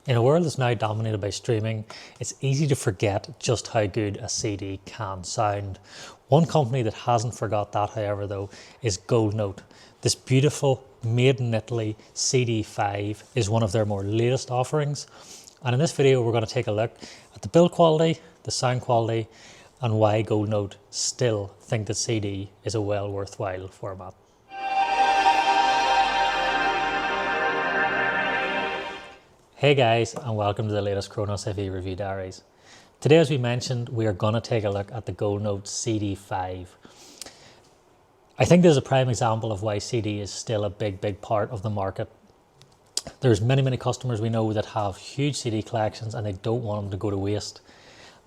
In a world that's now dominated by streaming, it's easy to forget just how good a CD can sound. One company that hasn't forgot that, however, though, is Goldnote. This beautiful, made in Italy CD-5 is one of their more latest offerings. And in this video, we're going to take a look at the build quality, the sound quality, and why Goldnote still think that CD is a well worthwhile format. Hey guys, and welcome to the latest Kronos AV Review Diaries. Today, as we mentioned, we are going to take a look at the Goldnote CD-5. I think this is a prime example of why CD is still a big part of the market. There's many customers we know that have huge CD collections and they don't want them to go to waste.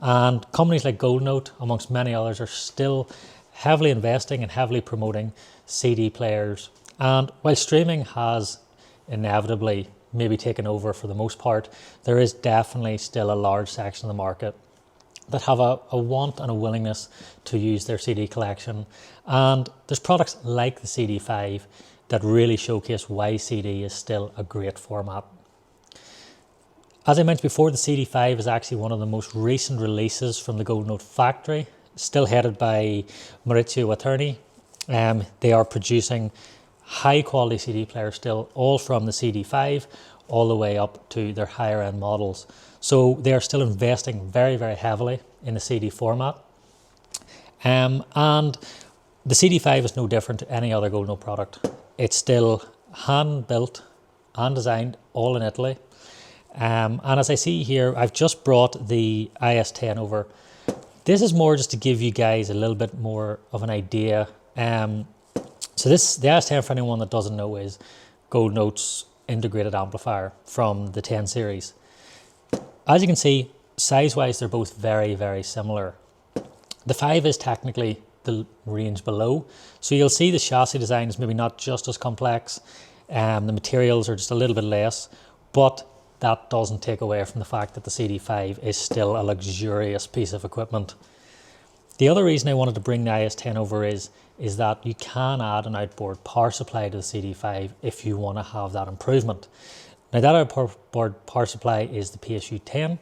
And companies like Goldnote, amongst many others, are still heavily investing and heavily promoting CD players. And while streaming has inevitably maybe taken over for the most part, there is definitely still a large section of the market that have a want and a willingness to use their CD collection. And there's products like the CD-5 that really showcase why CD is still a great format. As I mentioned before, the CD-5 is actually one of the most recent releases from the Goldnote factory, still headed by Maurizio Attorni. They are producing high quality CD players still, all from the CD-5 all the way up to their higher end models. So they are still investing very heavily in the CD format. And the CD-5 is no different to any other Goldnote product. It's still hand built and designed all in Italy. And as I see here, I've just brought the IS-10 over. This is more just to give you guys a little bit more of an idea. So the IS-10, for anyone that doesn't know, is Goldnote's integrated amplifier from the 10 series. As you can see, size-wise, they're both very similar. The 5 is technically the range below, so you'll see the chassis design is maybe not just as complex. The materials are just a little bit less, but that doesn't take away from the fact that the CD-5 is still a luxurious piece of equipment. The other reason I wanted to bring the IS-10 over is that you can add an outboard power supply to the CD-5 if you want to have that improvement. Now that outboard power supply is the PSU-10,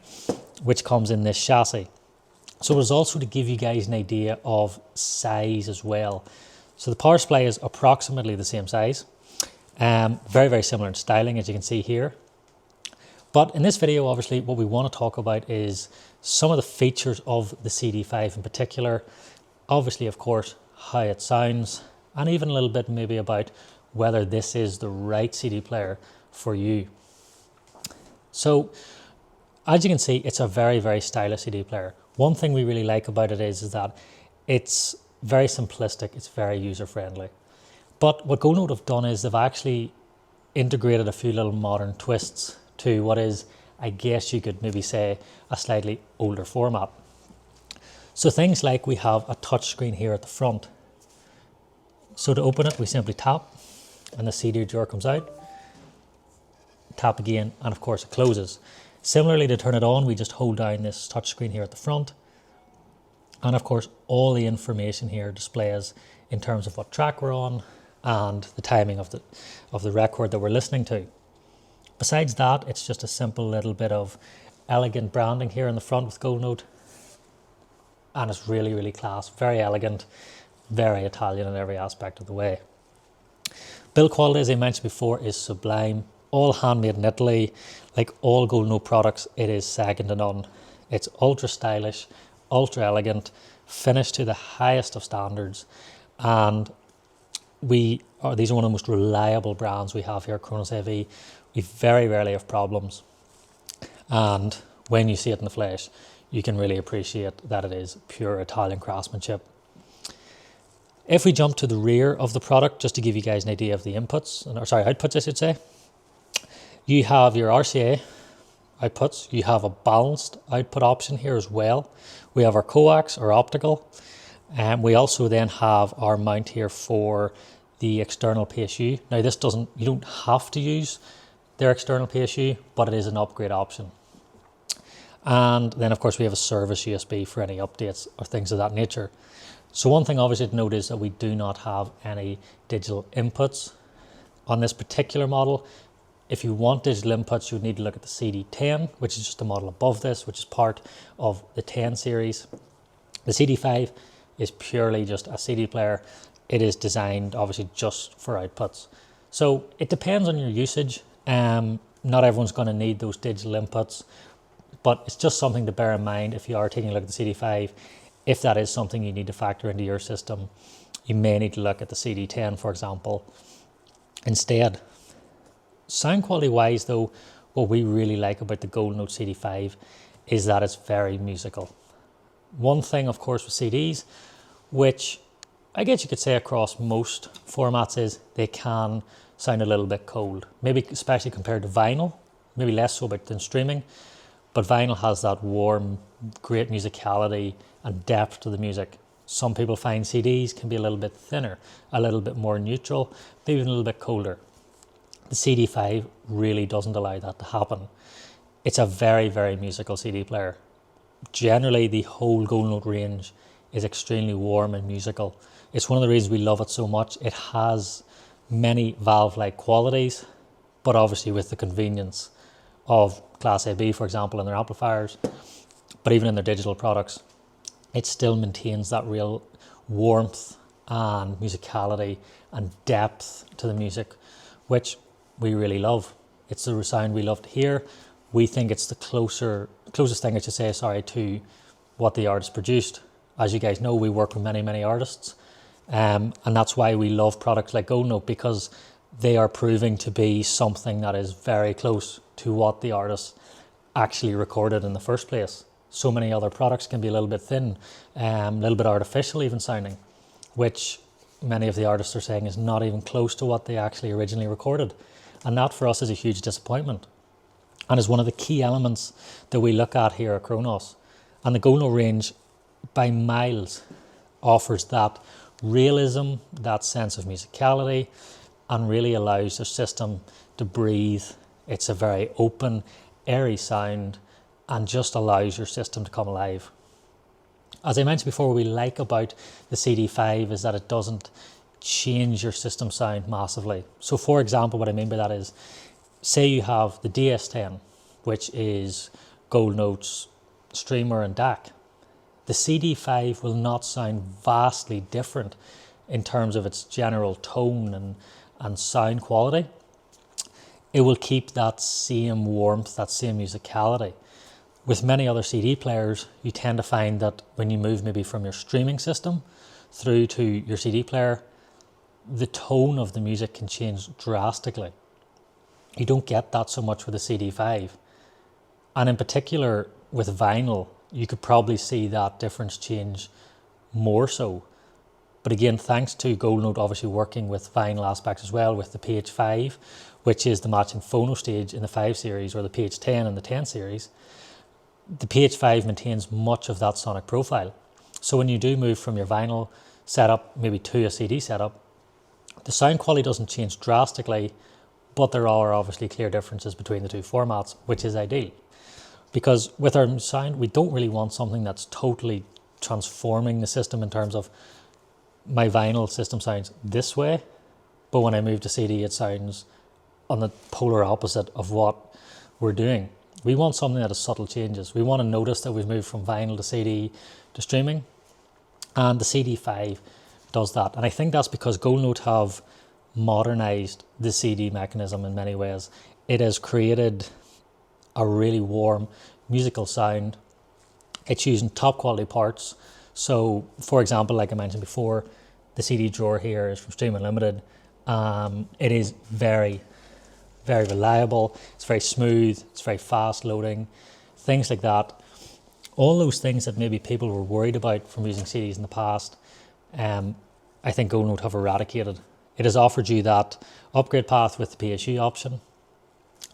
which comes in this chassis. So it was also to give you guys an idea of size as well. So the power supply is approximately the same size, very similar in styling, as you can see here. But in this video, obviously, what we want to talk about is some of the features of the CD-5 in particular. Obviously, of course, how it sounds, and even a little bit maybe about whether this is the right CD player for you. So, as you can see, it's a very stylish CD player. One thing we really like about it is that it's very simplistic, it's very user-friendly. But what Goldnote have done is they've actually integrated a few little modern twists to what is, I guess you could maybe say, a slightly older format. So things like we have a touch screen here at the front. So to open it, we simply tap and the CD drawer comes out. Tap again, and of course it closes. Similarly, to turn it on, we just hold down this touch screen here at the front. And of course, all the information here displays in terms of what track we're on and the timing of the record that we're listening to. Besides that, it's just a simple little bit of elegant branding here in the front with Goldnote. And it's really class, very elegant, very Italian in every aspect of the way. Build quality, as I mentioned before, is sublime. All handmade in Italy. Like all Goldnote products, it is second to none. It's ultra stylish, ultra elegant, finished to the highest of standards. And these are one of the most reliable brands we have here at Kronos AV. We very rarely have problems. And when you see it in the flesh, you can really appreciate that it is pure Italian craftsmanship. If we jump to the rear of the product, just to give you guys an idea of the outputs, I should say. You have your RCA outputs. You have a balanced output option here as well. We have our coax or optical. And we also then have our mount here for the external PSU. Now you don't have to use their external PSU, but it is an upgrade option. And then of course we have a service USB for any updates or things of that nature. So one thing obviously to note is that we do not have any digital inputs on this particular model. If you want digital inputs, you would need to look at the CD-10, which is just a model above this, which is part of the 10 series. The CD-5 is purely just a CD player. It is designed obviously just for outputs. So it depends on your usage. Not everyone's going to need those digital inputs, but it's just something to bear in mind if you are taking a look at the CD-5. If that is something you need to factor into your system, you may need to look at the CD-10, for example, instead. Sound quality wise though, what we really like about the Gold Note CD-5 is that it's very musical. One thing, of course, with CDs, which I guess you could say across most formats, is they can sound a little bit cold. Maybe especially compared to vinyl, maybe less so than streaming, but vinyl has that warm, great musicality and depth to the music. Some people find CDs can be a little bit thinner, a little bit more neutral, maybe even a little bit colder. The CD-5 really doesn't allow that to happen. It's a very, very musical CD player. Generally, the whole Gold Note range is extremely warm and musical. It's one of the reasons we love it so much. It has many valve-like qualities, but obviously with the convenience of Class AB, for example, in their amplifiers, but even in their digital products, it still maintains that real warmth and musicality and depth to the music, which we really love. It's the sound we love to hear. We think it's the closest thing, I should say, to what the artist produced. As you guys know, we work with many, many artists, and that's why we love products like Gold Note, because they are proving to be something that is very close to what the artist actually recorded in the first place. So many other products can be a little bit thin, a little bit artificial even sounding, which many of the artists are saying is not even close to what they actually originally recorded. And that for us is a huge disappointment, and is one of the key elements that we look at here at Kronos. And the Gold Note range, by miles, offers that realism, that sense of musicality, and really allows the system to breathe. It's a very open, airy sound, and just allows your system to come alive. As I mentioned before, what we like about the CD-5 is that it doesn't change your system sound massively. So for example, what I mean by that is, say you have the DS10, which is Gold Note's streamer and DAC. The CD-5 will not sound vastly different in terms of its general tone and sound quality. It will keep that same warmth, that same musicality. With many other CD players, you tend to find that when you move maybe from your streaming system through to your CD player, the tone of the music can change drastically. You don't get that so much with the CD-5. And in particular with vinyl, you could probably see that difference change more so. But again, thanks to Gold Note obviously working with vinyl aspects as well, with the PH5, which is the matching phono stage in the 5 series, or the PH10 in the 10 series, the PH5 maintains much of that sonic profile. So when you do move from your vinyl setup maybe to a CD setup, the sound quality doesn't change drastically, but there are obviously clear differences between the two formats, which is ideal. Because with our sound, we don't really want something that's totally transforming the system in terms of my vinyl system sounds this way, but when I move to CD, it sounds on the polar opposite of what we're doing. We want something that has subtle changes. We want to notice that we've moved from vinyl to CD to streaming, and the CD-5 does that. And I think that's because Gold Note have modernized the CD mechanism in many ways. It has created a really warm musical sound. It's using top quality parts. So for example, like I mentioned before, the CD drawer here is from Stream Unlimited. It is very, very reliable. It's very smooth. It's very fast loading, things like that. All those things that maybe people were worried about from using CDs in the past, I think Gold Note have eradicated. It has offered you that upgrade path with the PSU option.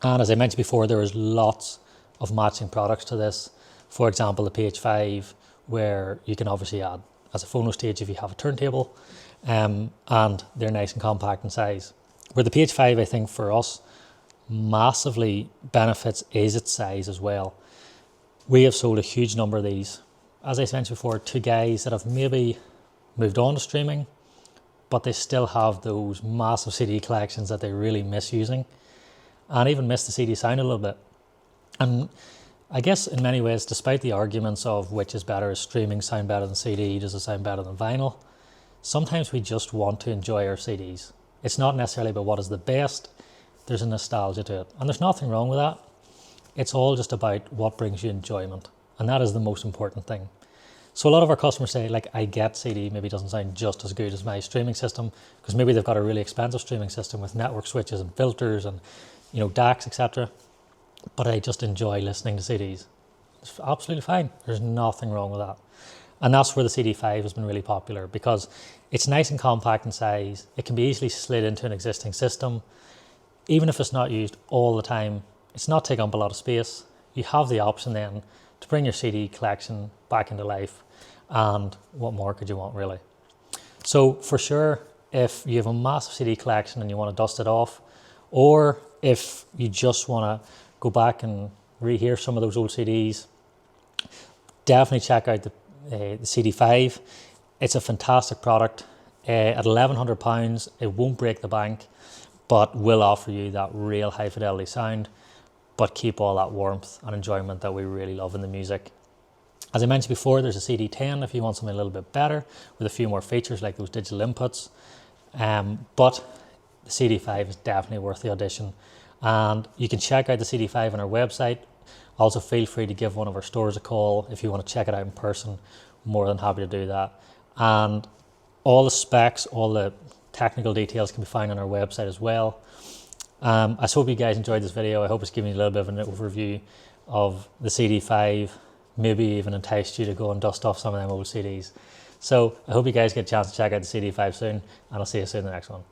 And as I mentioned before, there is lots of matching products to this. For example, the PH5, where you can obviously add as a phono stage if you have a turntable, and they're nice and compact in size. Where the PH5, I think for us, massively benefits is its size as well. We have sold a huge number of these, as I mentioned before, to guys that have maybe moved on to streaming, but they still have those massive CD collections that they really miss using. and even miss the CD sound a little bit. And I guess in many ways, despite the arguments of which is better, is streaming sound better than CD, does it sound better than vinyl, sometimes we just want to enjoy our CDs. It's not necessarily about what is the best, there's a nostalgia to it. And there's nothing wrong with that. It's all just about what brings you enjoyment. And that is the most important thing. So a lot of our customers say, like, I get CD maybe doesn't sound just as good as my streaming system, because maybe they've got a really expensive streaming system with network switches and filters and, you know, DACs, etc. But I just enjoy listening to CDs. It's absolutely fine. There's nothing wrong with that. And that's where the CD-5 has been really popular, because it's nice and compact in size. It can be easily slid into an existing system. Even if it's not used all the time, it's not taking up a lot of space. You have the option then to bring your CD collection back into life. And what more could you want, really? So for sure, if you have a massive CD collection and you want to dust it off, or if you just want to go back and rehear some of those old CDs, definitely check out the CD-5. It's a fantastic product. At £1,100, it won't break the bank, but will offer you that real high fidelity sound, but keep all that warmth and enjoyment that we really love in the music. As I mentioned before, there's a CD-10 if you want something a little bit better with a few more features like those digital inputs. But the CD-5 is definitely worth the audition. And you can check out the CD-5 on our website. Also, feel free to give one of our stores a call if you want to check it out in person. More than happy to do that. And all the specs, all the technical details can be found on our website as well. I hope you guys enjoyed this video. I hope it's given you a little bit of an overview of the CD-5, maybe even enticed you to go and dust off some of them old CDs. So I hope you guys get a chance to check out the CD-5 soon, and I'll see you soon in the next one.